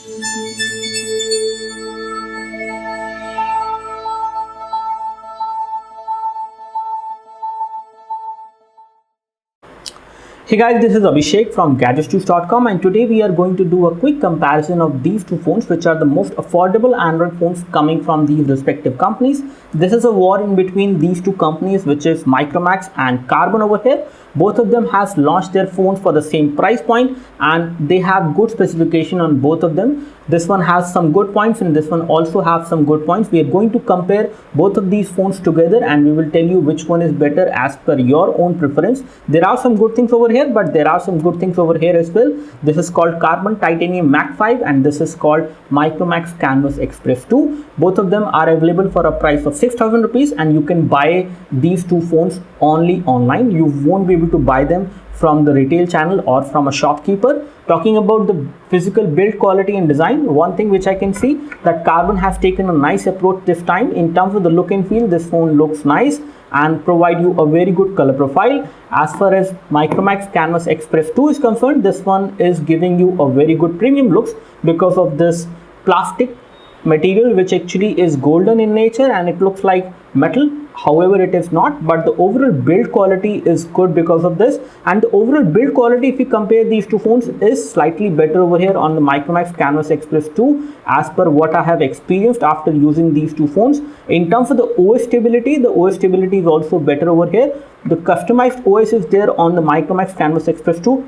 Hey guys, this is Abhishek from gadgets2.com, and today we are going to do a quick comparison of these two phones, which are the most affordable Android phones coming from these respective companies. This is a war in between these two companies, which is Micromax and Karbonn over here. Both of them has launched their phones for the same price point, and they have good specification on both of them. This one has some good points and this one also has some good points. We are going to compare both of these phones together and we will tell you which one is better as per your own preference. There are some good things over here, but there are some good things over here as well. This is called Karbonn Titanium Mach 5 and this is called Micromax Canvas Xpress 2. Both of them are available for a price of 6,000 rupees, and you can buy these two phones only online. You won't be able to buy them from the retail channel or from a shopkeeper. Talking about the physical build quality and design, one thing which I can see that Karbonn has taken a nice approach this time. In terms of the look and feel, this phone looks nice and provide you a very good color profile. As far as Micromax Canvas Xpress 2 is concerned, this one is giving you a very good premium looks because of this plastic material which actually is golden in nature and it looks like metal. However, it is not, but the overall build quality is good because of this, and the overall build quality, if you compare these two phones, is slightly better over here on the Micromax Canvas Xpress 2 as per what I have experienced after using these two phones. In terms of the OS stability, the OS stability is also better over here. The customized OS is there on the Micromax Canvas Xpress 2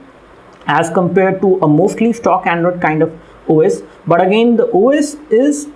as compared to a mostly stock Android kind of OS. But again, the OS is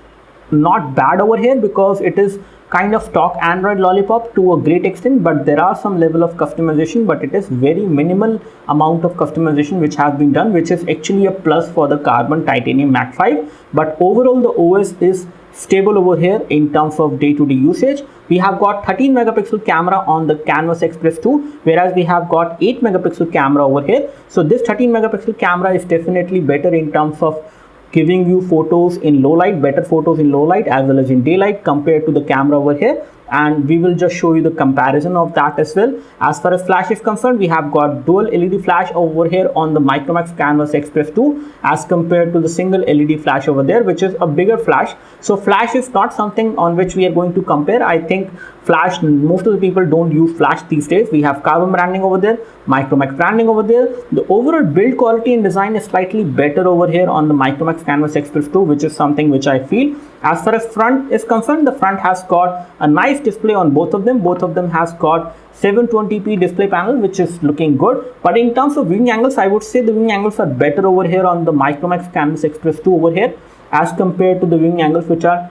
not bad over here because it is kind of stock Android lollipop to a great extent, but there are some level of customization, but it is very minimal amount of customization which has been done, which is actually a plus for the Karbonn Titanium Mach 5. But overall the OS is stable over here in terms of day-to-day usage. We have got 13 megapixel camera on the Canvas Xpress 2, whereas we have got 8 megapixel camera over here. So this 13 megapixel camera is definitely better in terms of giving you photos in low light, better photos in low light as well as in daylight compared to the camera over here, and we will just show you the comparison of that as well. As far as flash is concerned, we have got dual LED flash over here on the Micromax Canvas Xpress 2 as compared to the single LED flash over there, which is a bigger flash. So flash is not something on which we are going to compare. I think flash, most of the people don't use flash these days. We have Karbonn branding over there, Micromax branding over there. The overall build quality and design is slightly better over here on the Micromax Canvas Xpress 2, which is something which I feel. As far as front is concerned, the front has got a nice display on both of them. Both of them has got 720p display panel, which is looking good. But in terms of viewing angles, I would say the viewing angles are better over here on the Micromax Canvas Xpress 2 over here as compared to the viewing angles which are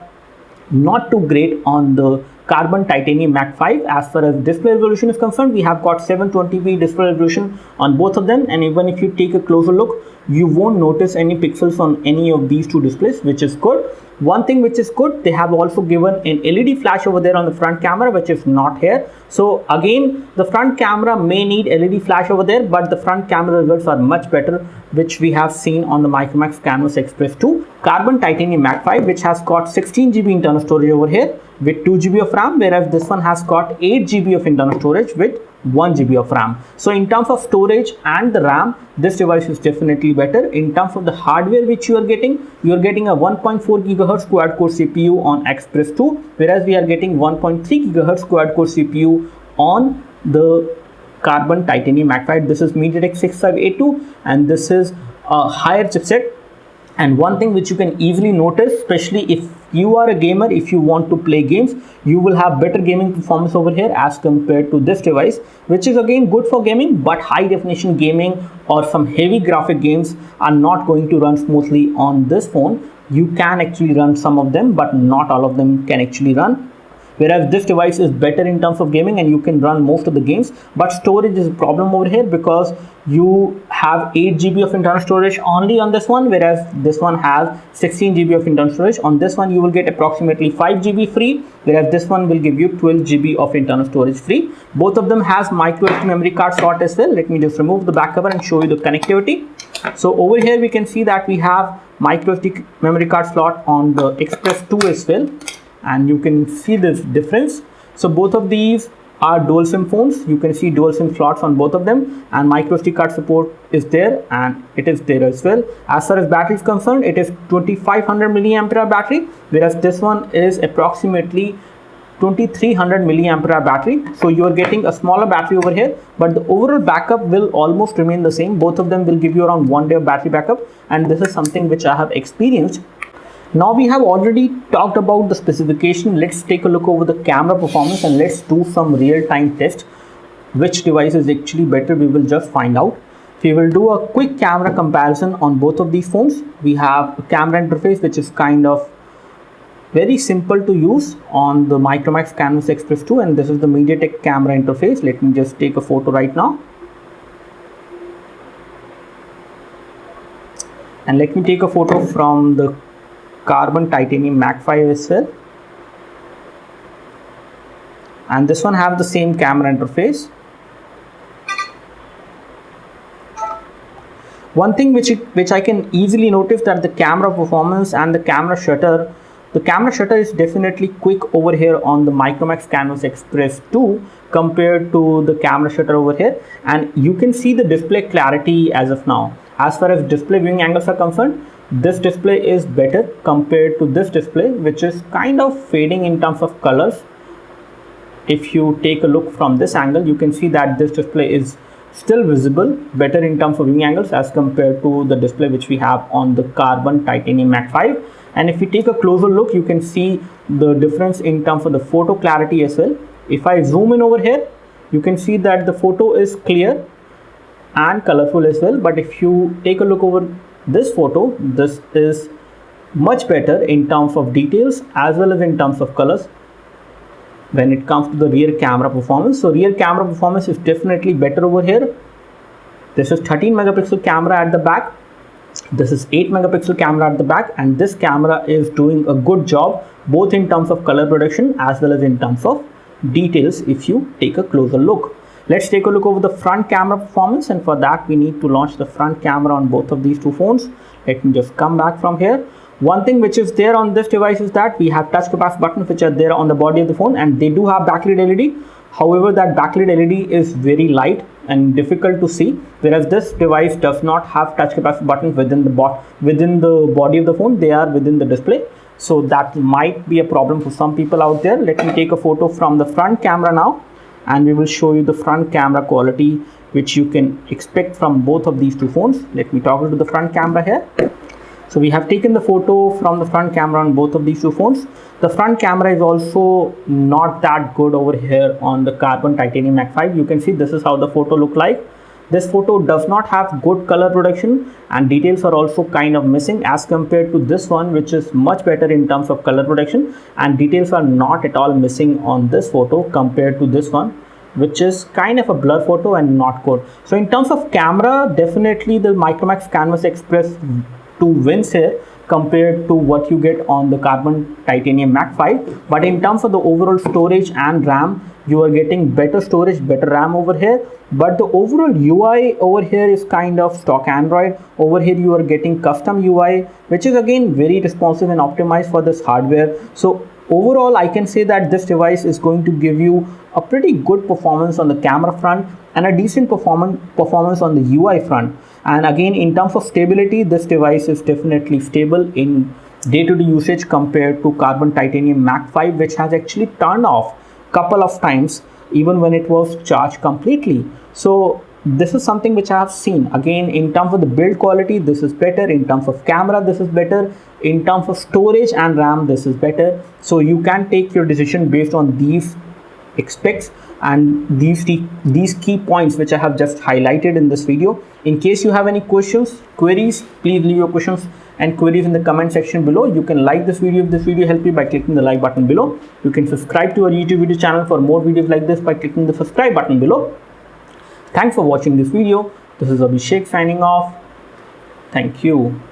not too great on the Karbonn Titanium Mach 5. As far as display resolution is concerned, we have got 720p display resolution on both of them, and even if you take a closer look, you won't notice any pixels on any of these two displays, which is good. One thing which is good, they have also given an LED flash over there on the front camera, which is not here. So again, the front camera may need LED flash over there, but the front camera results are much better, which we have seen on the Micromax Canvas Xpress 2. Karbonn Titanium Mach 5, which has got 16 GB internal storage over here with 2 GB of RAM, whereas this one has got 8 GB of internal storage with 1 GB of RAM. So in terms of storage and the RAM, this device is definitely better. In terms of the hardware which you are getting a 1.4 GHz quad-core CPU on Xpress 2, whereas we are getting 1.3 GHz quad-core CPU on the Karbonn Titanium Mach 5. This is MediaTek 6582 and this is a higher chipset. And one thing which you can easily notice, especially if you are a gamer, if you want to play games, you will have better gaming performance over here as compared to this device, which is again good for gaming, but high definition gaming or some heavy graphic games are not going to run smoothly on this phone. You can actually run some of them, but not all of them can actually run. Whereas this device is better in terms of gaming and you can run most of the games, but storage is a problem over here because you have 8 GB of internal storage only on this one, whereas this one has 16 GB of internal storage. On this one you will get approximately 5 GB free, whereas this one will give you 12 GB of internal storage free. Both of them has micro SD memory card slot as well. Let me just remove the back cover and show you the connectivity. So over here we can see that we have micro SD memory card slot on the Xpress 2 as well, and you can see this difference. So both of these are dual SIM phones. You can see dual SIM slots on both of them, and micro SD card support is there, and it is there as well. As far as battery is concerned, it is 2500 milliampere battery, whereas this one is approximately 2300 milliampere battery. So you are getting a smaller battery over here, but the overall backup will almost remain the same. Both of them will give you around 1 day of battery backup, and this is something which I have experienced. Now we have already talked about the specification. Let's take a look over the camera performance and let's do some real-time test. Which device is actually better, we will just find out. We will do a quick camera comparison on both of these phones. We have a camera interface which is kind of very simple to use on the Micromax Canvas Xpress 2, and this is the MediaTek camera interface. Let me just take a photo right now. And let me take a photo from the Karbonn titanium Mach 5 as well, and this one have the same camera interface. One thing which I can easily notice that the camera performance and the camera shutter is definitely quick over here on the Micromax Canvas Xpress 2 compared to the camera shutter over here, and you can see the display clarity as of now. As far as display viewing angles are concerned, this display is better compared to this display, which is kind of fading in terms of colors. If you take a look from this angle, you can see that this display is still visible better in terms of viewing angles as compared to the display which we have on the Karbonn titanium Mach 5. And if you take a closer look, you can see the difference in terms of the photo clarity as well. If I zoom in over here, you can see that the photo is clear and colorful as well. But if you take a look over this photo, this is much better in terms of details as well as in terms of colors when it comes to the rear camera performance. So rear camera performance is definitely better over here. This is 13 megapixel camera at the back, this is 8 megapixel camera at the back, and this camera is doing a good job both in terms of color production as well as in terms of details if you take a closer look. Let's take a look over the front camera performance, and for that we need to launch the front camera on both of these two phones. Let me just come back from here. One thing which is there on this device is that we have touch capacitor buttons which are there on the body of the phone, and they do have backlit LED. However, that backlit LED is very light and difficult to see, whereas this device does not have touch capacitor buttons within the body of the phone. They are within the display, so that might be a problem for some people out there. Let me take a photo from the front camera now, and we will show you the front camera quality which you can expect from both of these two phones. Let me toggle to the front camera here. So we have taken the photo from the front camera on both of these two phones. The front camera is also not that good over here on the Karbonn titanium Mach 5. You can see this is how the photo look like. This photo does not have good color production, and details are also kind of missing as compared to this one, which is much better in terms of color production, and details are not at all missing on this photo compared to this one, which is kind of a blur photo and not good. So in terms of camera, definitely the Micromax Canvas Xpress 2 wins here compared to what you get on the Karbonn titanium Mach 5. But in terms of the overall storage and RAM, you are getting better storage, better RAM over here, but the overall UI over here is kind of stock Android. Over here you are getting custom UI, which is again very responsive and optimized for this hardware. So overall I can say that this device is going to give you a pretty good performance on the camera front and a decent performance on the UI front. And again, in terms of stability, this device is definitely stable in day-to-day usage compared to Karbonn titanium Mach 5, which has actually turned off couple of times even when it was charged completely. So this is something which I have seen. Again, in terms of the build quality, this is better. In terms of camera, this is better. In terms of storage and RAM, this is better. So you can take your decision based on these specs and these key points which I have just highlighted in this video. In case you have any questions, queries, please leave your questions and queries in the comment section below. You can like this video if this video helped you by clicking the like button below. You can subscribe to our YouTube video channel for more videos like this by clicking the subscribe button below. Thanks for watching this video. This is Abhishek signing off. Thank you.